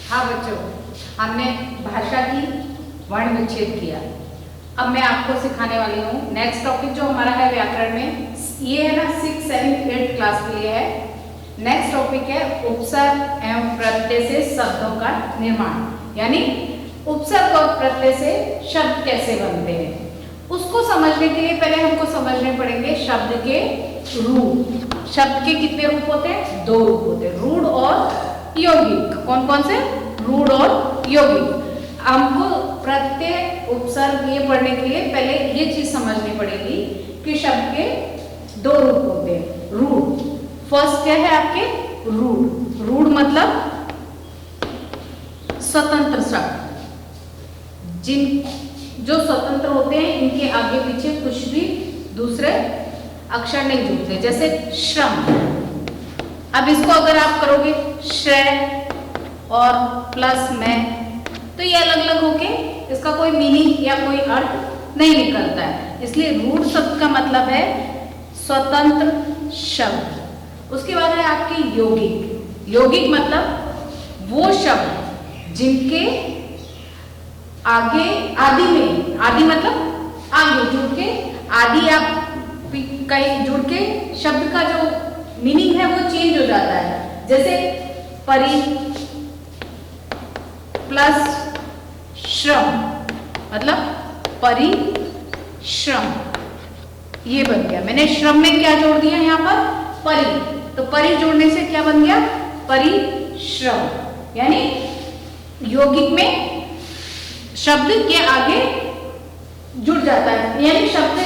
हाँ बच्चों, हमने भाषा की वर्ण विच्छेद किया। अब मैं आपको सिखाने वाली हूँ नेक्स्ट टॉपिक जो हमारा है व्याकरण में, ये है ना 6, 7, 8 क्लास के लिए है। नेक्स्ट टॉपिक है उपसर्ग एवं प्रत्यय से शब्दों का निर्माण, यानी उपसर्ग और प्रत्यय से शब्द कैसे बनते हैं। उसको समझने के लिए पहले हमको समझने पड़ेंगे शब्द के रूप। शब्द के कितने रूप होते हैं? 2 रूप होते हैं, रूढ़ और यौगिक। कौन कौन से? रूढ़ और यौगिक। हमको प्रत्यय उपसर्ग ये पढ़ने के लिए पहले ये चीज समझनी पड़ेगी कि शब्द के 2 रूप होते हैं। रूढ़, फर्स्ट क्या है आपके? रूढ़। रूढ़ मतलब स्वतंत्र शब्द, जो स्वतंत्र होते हैं, इनके आगे पीछे कुछ भी दूसरे अक्षर नहीं जुड़ते, जैसे श्रम। अब इसको अगर आप करोगे श्रेय और प्लस में, तो ये अलग अलग होके इसका कोई मीनिंग या कोई अर्थ नहीं निकलता है। इसलिए रूढ़ शब्द का मतलब है स्वतंत्र शब्द। उसके बाद है आपके यौगिक। यौगिक मतलब वो शब्द जिनके आगे आदि में, आदि मतलब आगे जुड़ के, आदि आप कहीं जुड़ के शब्द का जो मीनिंग है वो चेंज हो जाता है। जैसे परि प्लस श्रम मतलब परिश्रम, ये बन गया। मैंने श्रम में क्या जोड़ दिया यहाँ पर? परि, तो परि जोड़ने से क्या बन गया? परिश्रम। यानी यौगिक में शब्द के आगे जुड़ जाता है, यानी शब्द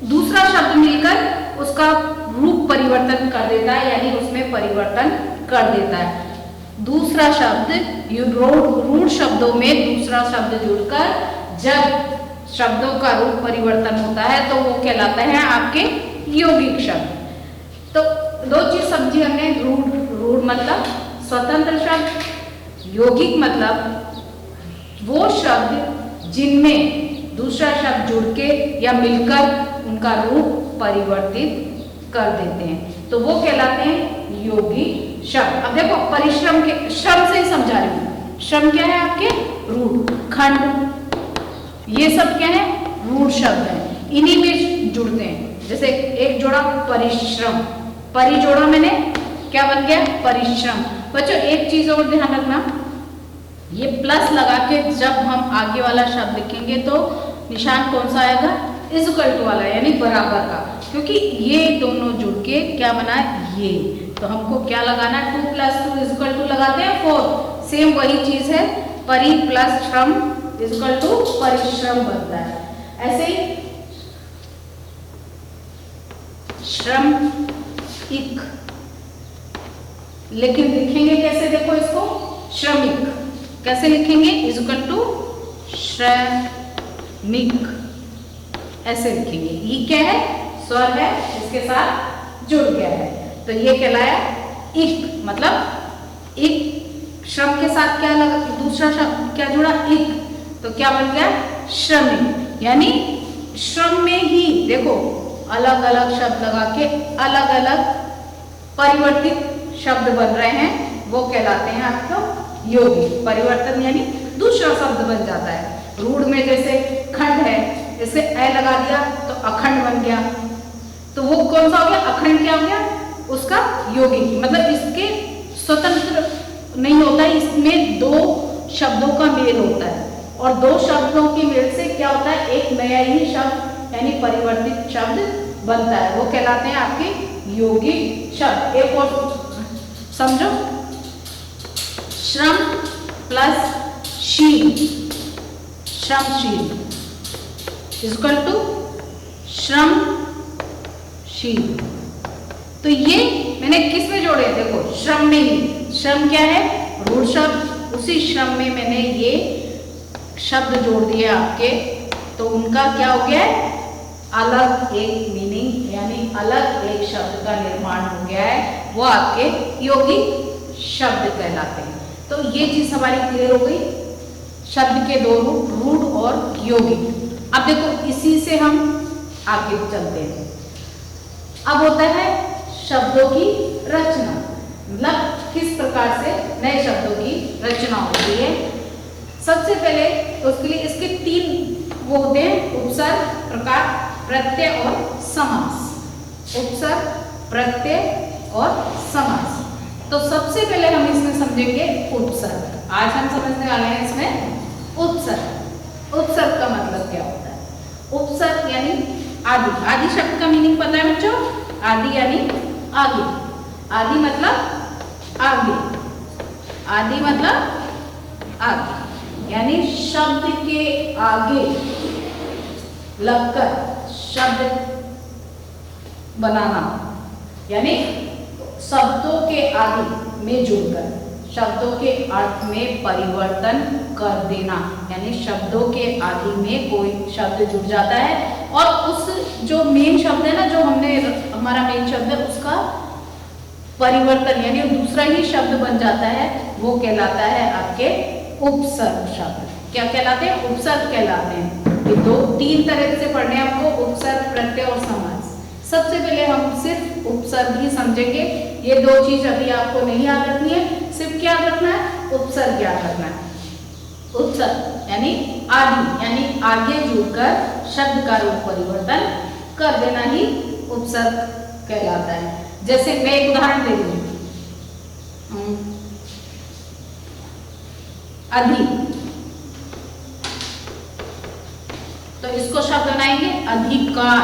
दूसरा शब्द मिलकर उसका रूप परिवर्तन कर देता है, यानी उसमें परिवर्तन कर देता है। दूसरा शब्द, रूढ़ शब्दों में दूसरा शब्द जुड़कर जब शब्दों का रूप परिवर्तन होता है तो वो कहलाता है आपके यौगिक शब्द। तो 2 चीज समझी हमने। रूढ़ मतलब स्वतंत्र शब्द, यौगिक मतलब वो शब्द जिनमें दूसरा शब्द जुड़ के या मिलकर उनका रूप परिवर्तित कर देते हैं, तो वो कहलाते हैं यौगिक शब्द। अब देखो परिश्रम के, श्रम से ही समझा रही हूँ। श्रम क्या है आपके? रूढ़। खंड, ये सब क्या है? रूढ़ शब्द है, इन्हीं में जुड़ते हैं। जैसे एक जोड़ा परिश्रम, परि जोड़ा मैंने, क्या बन गया? परिश्रम। बच्चों एक चीज और ध्यान रखना, ये प्लस लगा के जब हम आगे वाला शब्द लिखेंगे तो निशान कौन सा आएगा? इक्वल टू वाला, यानी बराबर का, क्योंकि ये दोनों जुड़ के क्या बना है? ये। तो हमको क्या लगाना है? 2 + 2 = लगाते हैं 4। सेम वही चीज है, परि प्लस श्रम = परिश्रम बनता है। ऐसे ही श्रम इक, लेकिन लिखेंगे कैसे? देखो इसको श्रमिक कैसे लिखेंगे? = श्रमिक, ऐसे लिखेंगे। ये क्या है? स्वर है, इसके साथ जुड़ गया है, तो ये कहलाया इक। मतलब इक श्रम के साथ क्या लगा? दूसरा शब्द क्या जुड़ा? इक, तो क्या बन गया? श्रमिक। यानी श्रम में ही देखो अलग अलग शब्द लगा के अलग अलग परिवर्तित शब्द बन रहे हैं, वो कहलाते हैं आपको यौगिक। परिवर्तन यानी दूसरा शब्द बन जाता है। रूढ़ में जैसे खंड है, इसे ए लगा दिया तो अखंड बन गया, तो वो कौन सा हो गया? अखंड। क्या हो गया? उसका यौगिक। मतलब इसके स्वतंत्र नहीं होता है, इसमें 2 शब्दों का मेल होता है, और 2 शब्दों के मेल से क्या होता है? एक नया ही शब्द यानी परिवर्तित शब्द बनता है, वो कहलाते हैं आपके यौगिक शब्द। एक और समझो, श्रम प्लस शील, श्रमशील = श्रमशील। तो ये मैंने किस में जोड़े? देखो श्रम में ही। श्रम क्या है? रूढ़ शब्द, उसी श्रम में मैंने ये शब्द जोड़ दिए आपके, तो उनका क्या हो गया है? अलग एक मीनिंग, यानी अलग एक शब्द का निर्माण हो गया है, वो आपके यौगिक शब्द कहलाते हैं। तो ये चीज हमारी क्लियर हो गई, शब्द के 2 रूप, रूढ़ और यौगिक। अब देखो इसी से हम आगे चलते हैं। अब होता है शब्दों की रचना, मतलब किस प्रकार से नए शब्दों की रचना होती है। सबसे पहले उसके लिए इसके 3 वो होते हैं, उपसर्ग, प्रकार, प्रत्यय और समास। उपसर्ग, प्रत्यय और समास। तो सबसे पहले हम इसमें समझेंगे उपसर्ग। आज हम समझने वाले हैं इसमें उपसर्ग। उपसर्ग का मतलब क्या होता है? उपसर्ग यानी आदि। आदि शब्द का मीनिंग पता है बच्चों? आदि यानी आगे। आदि मतलब आगे। आदि मतलब आगे, यानी शब्द के आगे लगकर शब्द बनाना, यानी शब्दों के आदि में जुड़कर शब्दों के अर्थ में परिवर्तन कर देना, यानी शब्दों के आदि में कोई शब्द जुड़ जाता है और उस जो मेन शब्द है ना, जो हमने हमारा मेन शब्द है, उसका परिवर्तन यानी दूसरा ही शब्द बन जाता है, वो कहलाता है आपके उपसर्ग शब्द। क्या कहलाते हैं? उपसर्ग कहलाते हैं। ये 3 तरह से पढ़ने आपको, उपसर्ग, प्रत्यय और समास। सबसे पहले हम सिर्फ उपसर्ग ही समझेंगे। ये 2 चीज अभी आपको नहीं याद रखनी है, सिर्फ क्या रखना है? उपसर्ग याद रखना है। उपसर्ग यानी आदि, यानी आगे जुड़कर शब्द का रूप परिवर्तन कर देना ही उपसर्ग कहलाता है। जैसे मैं एक उदाहरण दे दूं, अधि, तो इसको शब्द बनाएंगे अधिकार।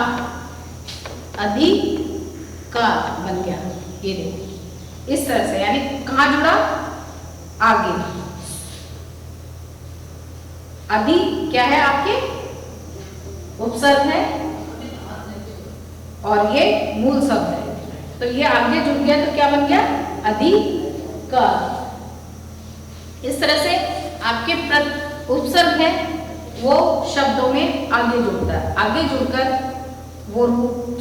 अधिकार बन गया, ये देखो इस तरह से, यानी कहां जुड़ा? आगे। अधि क्या है आपके? उपसर्ग है और ये मूल शब्द है, तो ये आगे जुड़ गया तो क्या बन गया? अधिकार। इस तरह से आपके उपसर्ग है वो शब्दों में आगे जुड़ता है, आगे जुड़कर वो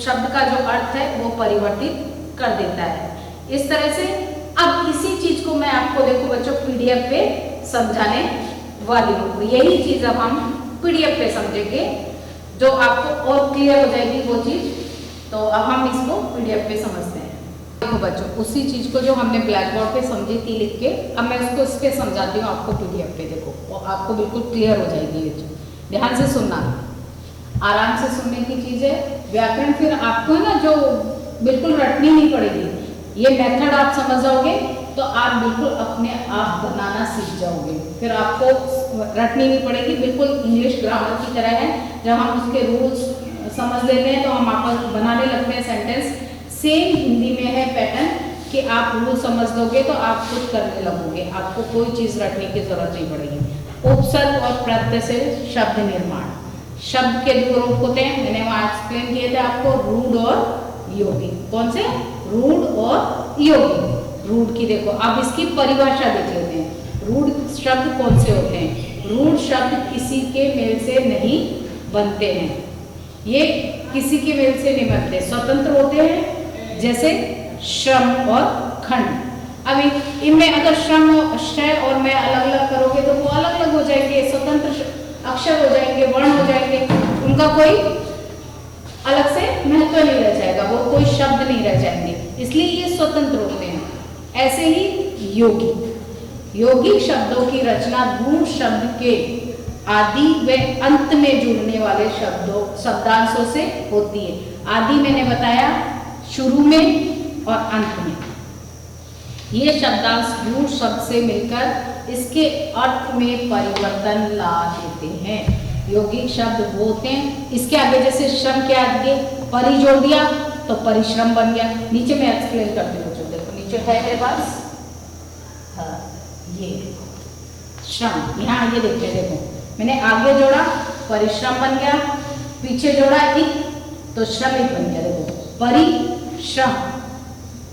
शब्द का जो अर्थ है वो परिवर्तित कर देता है। इस तरह से अब इसी चीज को मैं आपको, देखो बच्चों, पीडीएफ पे समझाने वाली हूँ। यही चीज अब हम पीडीएफ पे समझेंगे, जो आपको और क्लियर हो जाएगी वो चीज। तो अब हम इसको पीडीएफ पे समझते हैं। देखो बच्चों, उसी चीज को जो हमने ब्लैक बोर्ड पे समझी थी लिख के, अब मैं उसको इस पे समझाती हूँ आपको पीडीएफ पे। देखो और आपको बिल्कुल क्लियर हो जाएगी ये चीज। ध्यान से सुनना, आराम से सुनने की चीज है। व्याकरण फिर आपको है ना जो बिल्कुल रटनी नहीं पड़ेगी। ये मेथड आप समझ जाओगे तो आप बिल्कुल अपने आप बनाना सीख जाओगे। फिर आपको रटनी नहीं पड़ेगी, बिल्कुल इंग्लिश ग्रामर की तरह है। जब हम उसके रूल्स समझ लेते हैं तो हम आपस बनाने लगते हैं सेंटेंस। सेम हिंदी में है पैटर्न कि आप रूल समझ लोगे तो आप खुद करने लगोगे, आपको कोई चीज रटने की जरूरत नहीं पड़ेगी। उपसर्ग और प्रत्यय से शब्द निर्माण। शब्द के 2 रूप होते हैं, मैंने वहां एक्सप्लेन किए थे आपको, रूढ़ और यौगिक। कौन से? रूढ़ और यौगिक। रूढ़ की देखो, अब इसकी परिभाषा देख लेते हैं। रूढ़ शब्द कौन से होते हैं? रूढ़ शब्द किसी के मेल से नहीं बनते हैं, ये किसी के मेल से नहीं बनते, स्वतंत्र होते हैं। जैसे श्रम और खंड। अब इनमें अगर श्रम और मैं अलग अलग करोगे तो वो अलग अलग हो जाएंगे, स्वतंत्र अक्षर हो जाएंगे, वर्ण हो जाएंगे, उनका कोई अलग से महत्व नहीं रह जाएगा, वो कोई शब्द नहीं रह जाएंगे, इसलिए ये स्वतंत्र होते हैं। ऐसे ही यौगिक। यौगिक शब्दों की रचना रूढ़ शब्द के आदि व अंत में जुड़ने वाले शब्दांशों से होती है। आदि मैंने बताया शुरू में और अंत में। ये शब्दांश रूढ़ शब्द से मिलकर इसके अर्थ में परिवर्तन ला देते हैं। यौगिक शब्द वो होते हैं, इसके आगे जैसे श्रम के आगे परि जोड़ दिया तो परिश्रम बन गया। नीचे मैं एक्सप्लेन करती हूँ, देखो नीचे है मेरे पास, हाँ ये श्रम, यहाँ ये देखते हैं, देखो मैंने आगे जोड़ा परिश्रम बन गया, पीछे जोड़ा इक तो श्रमिक बन गया। देखो परिश्रम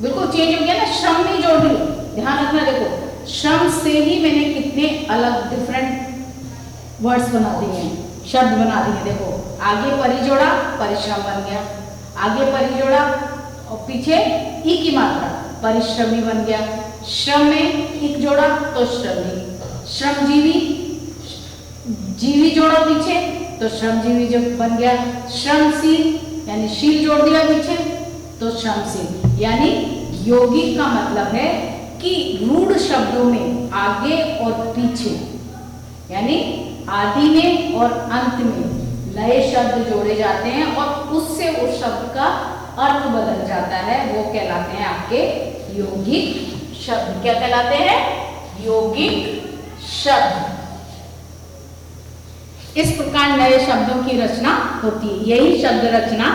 बिल्कुल चेंज हो गया ना, श्रम नहीं जोड़ रही, ध्यान रखना। देखो श्रम से ही मैंने कितने अलग डिफरेंट वर्ड्स बना दिए हैं, शब्द बना दिए। देखो आगे परि जोड़ा परिश्रम बन गया, आगे परि जोड़ा और पीछे ई की मात्रा परिश्रमी बन गया। श्रम में इक जोड़ा तो श्रमी, श्रमजीवी, जीवी जोड़ा पीछे तो श्रमजीवी जो बन गया। श्रमशील यानी शील जोड़ दिया पीछे तो श्रमशील। यानी यौगिक का मतलब है कि रूढ़ शब्दों में आगे और पीछे यानी आदि में और अंत में नए शब्द जोड़े जाते हैं और उससे उस शब्द का अर्थ बदल जाता है, वो कहलाते हैं आपके यौगिक शब्द। क्या कहलाते हैं? यौगिक शब्द। इस प्रकार नए शब्दों की रचना होती है, यही शब्द रचना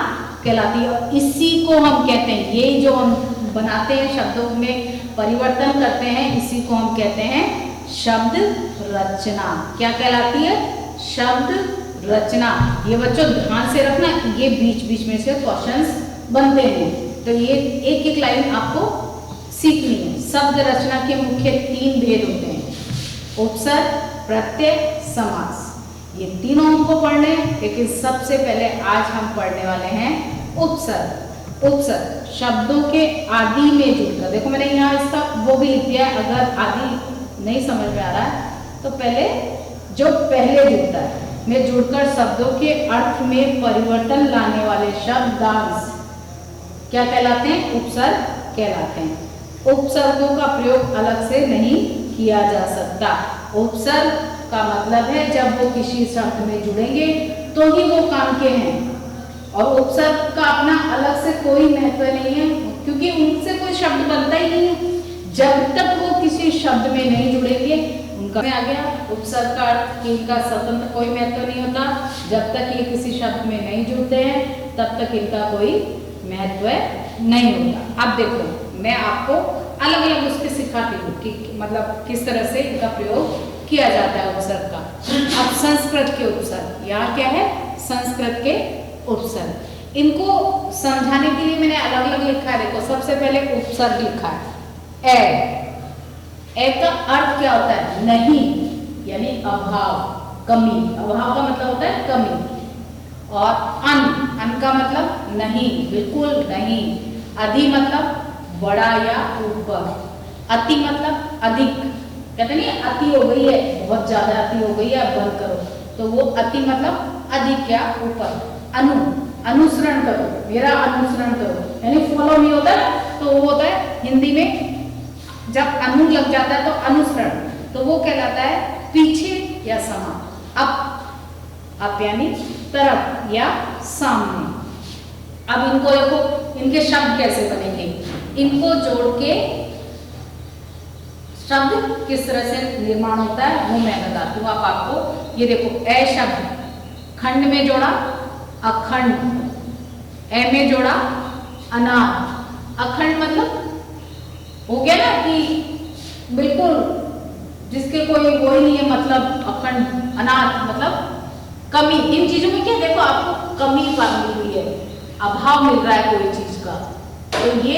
कहलाती है। और इसी को हम कहते हैं, ये जो हम बनाते हैं शब्दों में परिवर्तन करते हैं, इसी को हम कहते हैं शब्द रचना। क्या कहलाती है? शब्द रचना। ये बच्चों ध्यान से रखना, ये बीच बीच में से क्वेश्चंस बनते हैं, तो ये एक एक लाइन आपको सीखनी है। शब्द रचना के मुख्य 3 भेद होते हैं, उपसर्ग, प्रत्यय, समास। ये तीनों हमको पढ़ने हैं, लेकिन सबसे पहले आज हम पढ़ने वाले हैं उपसर्ग। उपसर्ग शब्दों के आदि में जुड़कर, देखो मैंने यहाँ इसका वो भी लिख दिया है, अगर आदि नहीं समझ में आ रहा है तो पहले जो पहले जुड़ता है में जुड़कर शब्दों के अर्थ में परिवर्तन लाने वाले शब्दांश क्या कहलाते हैं? उपसर्ग कहलाते हैं। उपसर्गों का प्रयोग अलग से नहीं किया जा सकता। उपसर्ग का मतलब है जब वो किसी शब्द में जुड़ेंगे तो ही वो काम के हैं, और उपसर्ग का अपना अलग से कोई महत्व नहीं है, क्योंकि उनसे कोई शब्द बनता ही नहीं है। जब तक वो किसी शब्द में नहीं जुड़ेंगे, उनका में आ गया उपसर्ग का अर्थ कि इनका स्वतंत्र कोई महत्व नहीं होता। जब तक ये किसी शब्द में नहीं जुड़ते हैं तब तक इनका कोई महत्व नहीं होता। अब देखो मैं आपको अलग अलग उसके सिखाती हूँ कि मतलब किस तरह से इनका प्रयोग किया जाता है उपसर्ग का। अब संस्कृत के उपसर्ग, यहाँ क्या है? संस्कृत के उपसर्ग। इनको समझाने के लिए मैंने अलग अलग लिखा है। देखो सबसे पहले उपसर्ग लिखा है ए का अर्थ क्या होता है? नहीं, यानी अभाव, कमी। अभाव का मतलब होता है कमी। और अन का मतलब नहीं, बिल्कुल नहीं। अधि मतलब बड़ा या ऊपर। अति मतलब अधिक, कहते नहीं अति हो गई है, बहुत ज्यादा अति हो गई है, अब बंद करो, तो वो अति मतलब अधिक या ऊपर। अनुसरण करो, मेरा अनुसरण करो, यानी फॉलो नहीं होता तो वो होता है हिंदी में जब अनु लग जाता है तो अनुसरण, तो वो कहलाता है पीछे या समा। अप यानी तरफ या सामने। अब इनको देखो, इनके शब्द कैसे बनेंगे, इनको जोड़ के शब्द किस तरह से निर्माण होता है वो मैं बताती हूँ। अब आपको ये देखो, ए शब्द खंड में जोड़ा अखंड, ए में जोड़ा अनाथ। अखंड मतलब हो गया ना कि बिल्कुल जिसके कोई वो ही नहीं है, मतलब अखंड। अनाथ मतलब कमी। इन चीजों में क्या देखो आपको कमी मिल रही है, अभाव मिल रहा है कोई चीज का, तो ये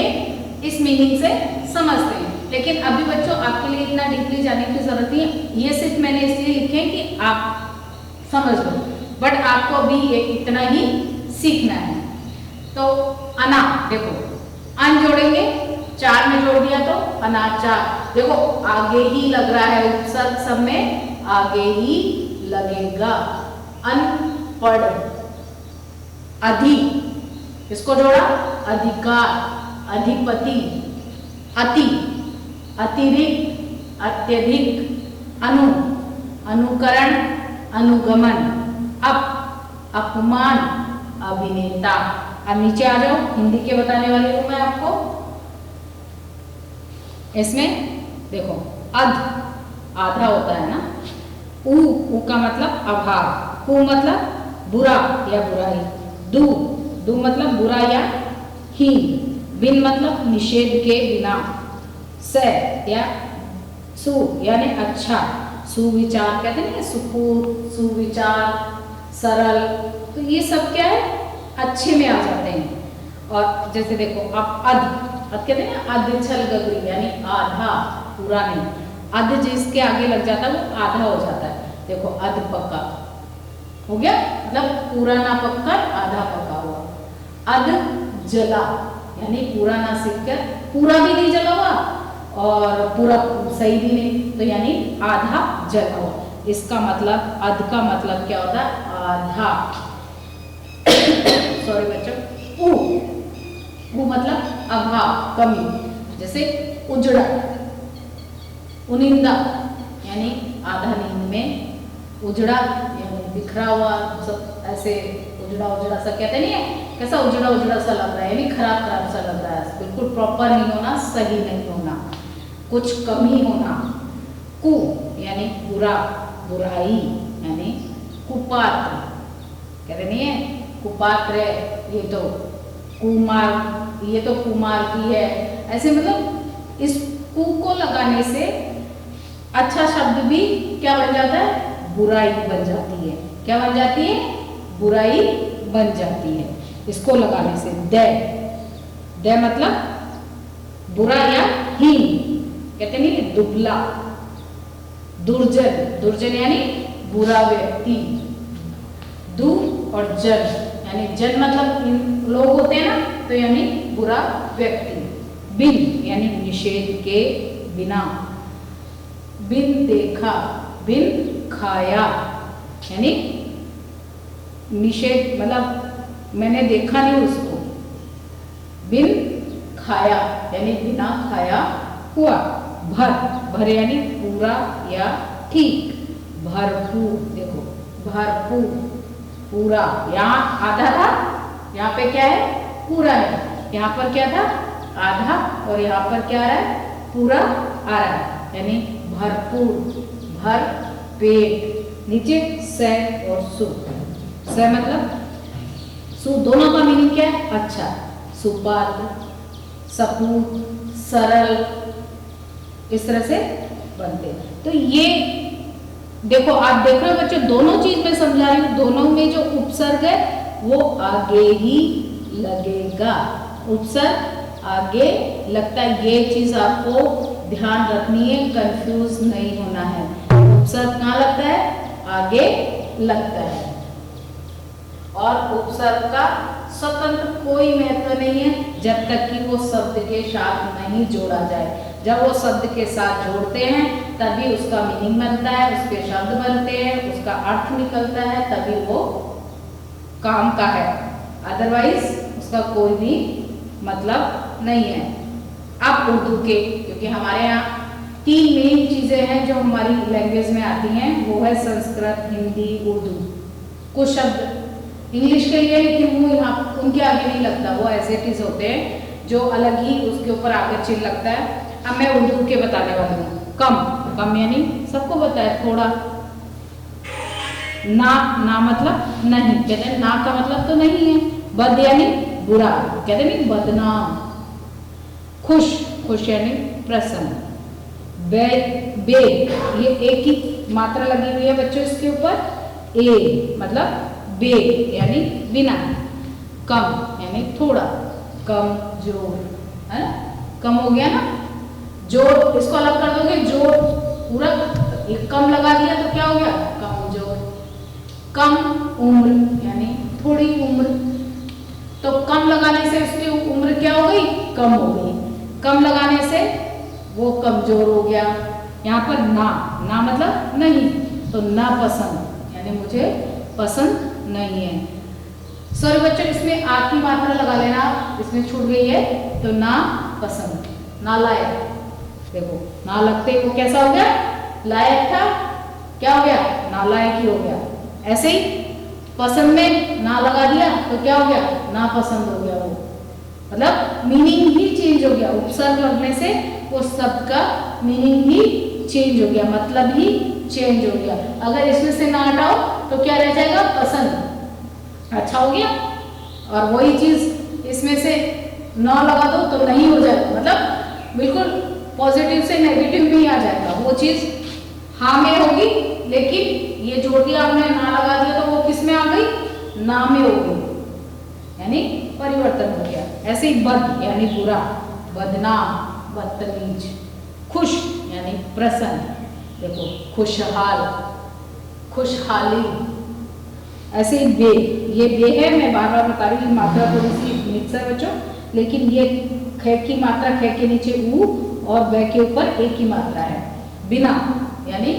इस मीनिंग से समझते हैं। लेकिन अभी बच्चों आपके लिए इतना डीपली जाने की जरूरत नहीं है, ये सिर्फ मैंने इसलिए लिखे हैं कि आप समझ लो, बट आपको अभी ये इतना ही सीखना है। तो अना, देखो अन जोड़ेंगे, 4 में जोड़ दिया तो अनाचार। देखो आगे ही लग रहा है, उपसर्ग सब में आगे ही लगेगा। अनपढ़, अधि, इसको जोड़ा अधिकार, अधिपति, अति, अतिरिक्त, अत्यधिक, अनुकरण, अनुगमन, अपमान, अभिनेता। अब नीचे आ जाओ, हिंदी के बताने वाली हूं मैं आपको। इसमें देखो अध, आधा होता है ना। ऊ का मतलब अभाव, हु मतलब बुरा या बुराई, दू मतलब बुरा या हीन, बिन मतलब निषेध के बिना, स या सु यानी अच्छा, सुविचार कहते हैं, सुविचार, सरल, तो ये सब क्या है? अच्छे में आ जाते हैं। और जैसे देखो अब अध कहते हैं ना, अध छल गगरी, यानी आधा, पूरा नहीं। अध जिसके आगे लग जाता है वो आधा हो जाता है। देखो अध पक्का हो गया, मतलब पूरा ना पककर आधा पका हुआ। अध जला, यानी पूरा ना सीखकर पूरा भी नहीं जला हुआ और पूरा सही भी नहीं, तो यानी आधा जला हुआ। इसका मतलब अध का मतलब क्या होता है? आधा। सॉरी बच्चों, ऊ मतलब अभाव, कमी। जैसे उजड़ा, उनिंदा यानी आधा नींद में, उजड़ा यानी बिखरा हुआ, सब ऐसे उजड़ा उजड़ा सा कहते नहीं है, कैसा उजड़ा उजड़ा सा लग रहा है, यानी खराब खराब सा लग रहा है, बिल्कुल प्रॉपर नहीं होना, सही नहीं होना, कुछ कमी होना। कु यानी बुरा, बुराई यानी कुपात्र, कहते नहीं है कुपात्र है, ये तो कुमार, ये तो कुमार की है, ऐसे मतलब इस कु को लगाने से अच्छा शब्द भी क्या बन जाता है, बुराई बन जाती है। क्या बन जाती है, बुराई बन जाती है इसको लगाने से। दै, दै मतलब बुरा या हीन, कहते नहीं दुबला। दुर्जन, दुर्जन यानी बुरा व्यक्ति। दु और जन यानी जन मतलब लोग होते हैं ना, तो यानी बुरा व्यक्ति। बिन यानी निषेध के बिना। बिन देखा, बिन खाया यानी निषेध मतलब मैंने देखा नहीं उसको। बिन खाया यानी बिना खाया हुआ। भर, भर यानी पूरा या ठीक। भरपूर, देखो भरपूर, पूरा, यहाँ आधा था, यहाँ पे क्या है, पूरा है। यहाँ पर क्या था, आधा, और यहाँ पर क्या आ रहा है, पूरा आ रहा है, यानी भरपूर। भर पेट, नीचे स और सु। स मतलब सु, दोनों का मीनिंग क्या है, अच्छा, सुपात्र, सपूत, सरल, इस तरह से बनते। तो ये देखो, आप देख रहे हो बच्चों, दोनों चीज में समझा रही हूँ, दोनों में जो उपसर्ग है वो आगे ही लगेगा। उपसर्ग आगे लगता है, ये चीज आपको ध्यान रखनी है, कंफ्यूज नहीं होना है। उपसर्ग कहाँ लगता है, आगे लगता है। और उपसर्ग का स्वतंत्र कोई महत्व नहीं है जब तक कि वो शब्द के साथ नहीं जोड़ा जाए। जब वो शब्द के साथ जोड़ते हैं तभी उसका मीनिंग बनता है, उसके शब्द बनते हैं, उसका अर्थ निकलता है, तभी वो काम का है, अदरवाइज उसका कोई भी मतलब नहीं है। अब उर्दू के, क्योंकि हमारे यहाँ 3 मेन चीजें हैं जो हमारी लैंग्वेज में आती हैं, वो है संस्कृत, हिंदी, उर्दू। कुछ शब्द इंग्लिश के लिए, लेकिन वो यहाँ उनके आगे नहीं लगता, वो ऐसे चीज होते हैं जो अलग ही उसके ऊपर आगे चिन्ह लगता है। अब मैं उर्दू के बताने वाली हूँ। कम, कम यानी सबको पता है थोड़ा। ना, ना मतलब नहीं, कहते हैं ना का मतलब तो नहीं है। बद यानी बुरा, कहते नहीं बदनाम। खुश, खुश यानी प्रसन्न। बे, बे, ये एक ही मात्रा लगी हुई है बच्चों इसके ऊपर। ए मतलब बे यानी बिना। कम यानी थोड़ा, कम जोर, है ना, कम हो गया ना। जोर, इसको अलग कर दोगे, जोर पूरा एक कम लगा दिया तो क्या हो गया, कम जोर। कम उम्र यानी थोड़ी उम्र, तो कम लगाने से उसकी उम्र क्या हो गई, कम हो गई। कम लगाने से वो कमजोर हो गया। यहाँ पर ना, ना मतलब नहीं, तो ना पसंद यानी मुझे पसंद नहीं है। सॉरी बच्चों, इसमें आ की मात्रा लगा लेना, इसमें छूट गई है, तो ना पसंद। नालायक, देखो ना लगते वो कैसा हो गया, लायक था, क्या हो गया, नालायक ही हो गया। ऐसे ही पसंद में ना लगा दिया तो क्या हो गया, ना पसंद हो गया। वो मतलब मीनिंग ही चेंज हो गया, उपसर्ग लगने से वो शब्द का मीनिंग ही चेंज हो गया, मतलब ही चेंज हो गया। अगर इसमें से ना हटाओ तो क्या रह जाएगा, पसंद, अच्छा हो गया। और वही चीज इसमें से ना लगा दो तो नहीं हो जाएगा, मतलब बिल्कुल पॉजिटिव से नेगेटिव में ही आ जाएगा। वो चीज हाँ में होगी, लेकिन ये जोड़ दिया हमने, ना लगा दिया तो वो किस में आ गई, ना में हो गई, यानी परिवर्तन हो गया। ऐसे ही बद यानी बुरा, बदनाम, बदतमीज। खुश यानी प्रसन्न, देखो खुशहाल, खुशहाली। ऐसे ही बे, ये बे है, मैं बार बार बता रही हूँ, मात्रा थोड़ी सी मिक्स है बच्चों, लेकिन ये ख की मात्रा, ख के नीचे ऊ और ब के ऊपर एक ही मात्रा है। बिना यानी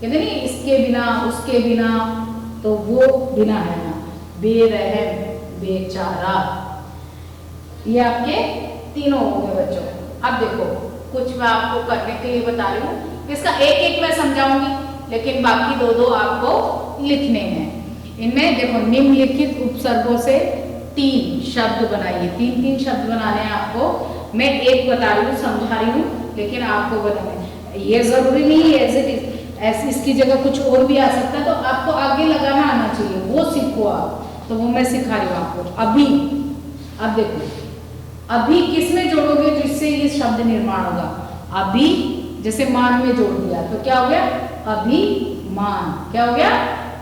कहते नहीं इसके बिना, उसके बिना, तो वो बिना है ना। बेरहम, बेचारा, ये आपके तीनों हो गए बच्चों। अब देखो कुछ मैं आपको करने के लिए बता रही हूँ। इसका एक एक मैं समझाऊंगी, लेकिन बाकी दो दो आपको लिखने हैं। इनमें देखो निम्नलिखित उपसर्गों से 3 शब्द बनाइए। 3 शब्द बनाने हैं आपको। मैं एक बता रही हूँ, समझा रही हूँ, लेकिन आपको बताना ये जरूरी नहीं है एज इट इज, ऐसी इसकी जगह कुछ और भी आ सकता है, तो आपको आगे लगाना आना चाहिए, वो सीखो आप। तो वो मैं सिखा रही हूँ आपको। अभी, अब देखो अभी किस में जोड़ोगे जिससे ये शब्द निर्माण होगा? अभी जैसे मान में जोड़ दिया तो क्या हो गया? अभिमान। क्या हो गया?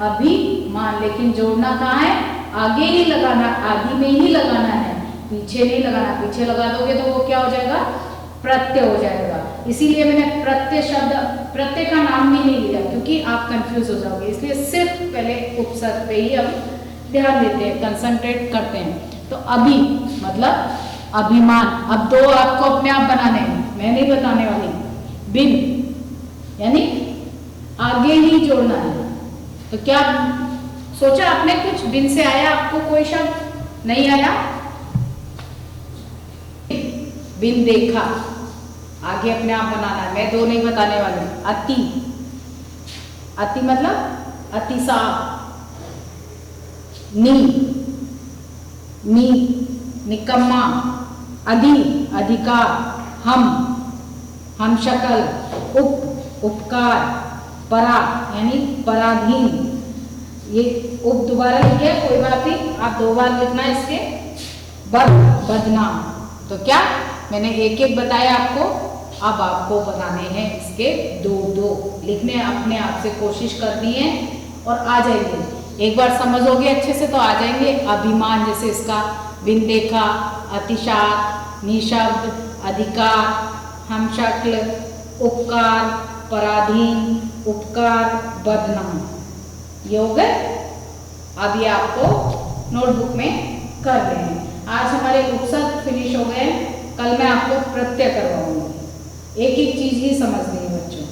अभिमान। लेकिन जोड़ना कहाँ है? आगे ही लगाना, आदि में ही लगाना है, पीछे नहीं लगाना। पीछे लगा दोगे तो वो क्या हो जाएगा? प्रत्यय हो जाएगा। इसीलिए मैंने प्रत्यय शब्द, प्रत्यय का नाम भी नहीं लिया क्योंकि आप कंफ्यूज हो जाओगे। इसलिए सिर्फ पहले उपसर्ग पे ही हम ध्यान देते हैं, कंसंट्रेट करते हैं। तो अभी मतलब अभिमान। अब 2 आपको अपने आप बनाने हैं, मैं नहीं बताने वाली। बिन यानी आगे ही जोड़ना है। तो क्या सोचा आपने? कुछ बिन से आया आपको कोई शब्द? नहीं आया? बिन देखा, आगे अपने आप बनाना है, मैं 2 नहीं बताने वाली। अति, अति मतलब अतिसात। नी, निकम्मा। अधि, अधिकार। हम शक्ल। उपकार। परा यानी पराधीन। ये उप दोबारा लिखे, कोई बात नहीं, आप 2 बार लिखना इसके। बदनाम। तो क्या मैंने एक एक बताया आपको, अब आपको बनाने हैं इसके 2 लिखने, अपने आप से कोशिश करनी है और आ जाएंगे। एक बार समझोगे अच्छे से तो आ जाएंगे। अभिमान जैसे इसका बिन देखा, अतिशात, निशब्द, अधिकार, हम शक्ल, उपकार, पराधीन, उपकार, बदनाम। ये हो गए। अब ये आपको नोटबुक में कर लेंगे। आज हमारे उपसर्ग फिनिश हो गए। कल मैं आपको प्रत्यय करवाऊंगी। एक एक चीज ही समझनी है बच्चों।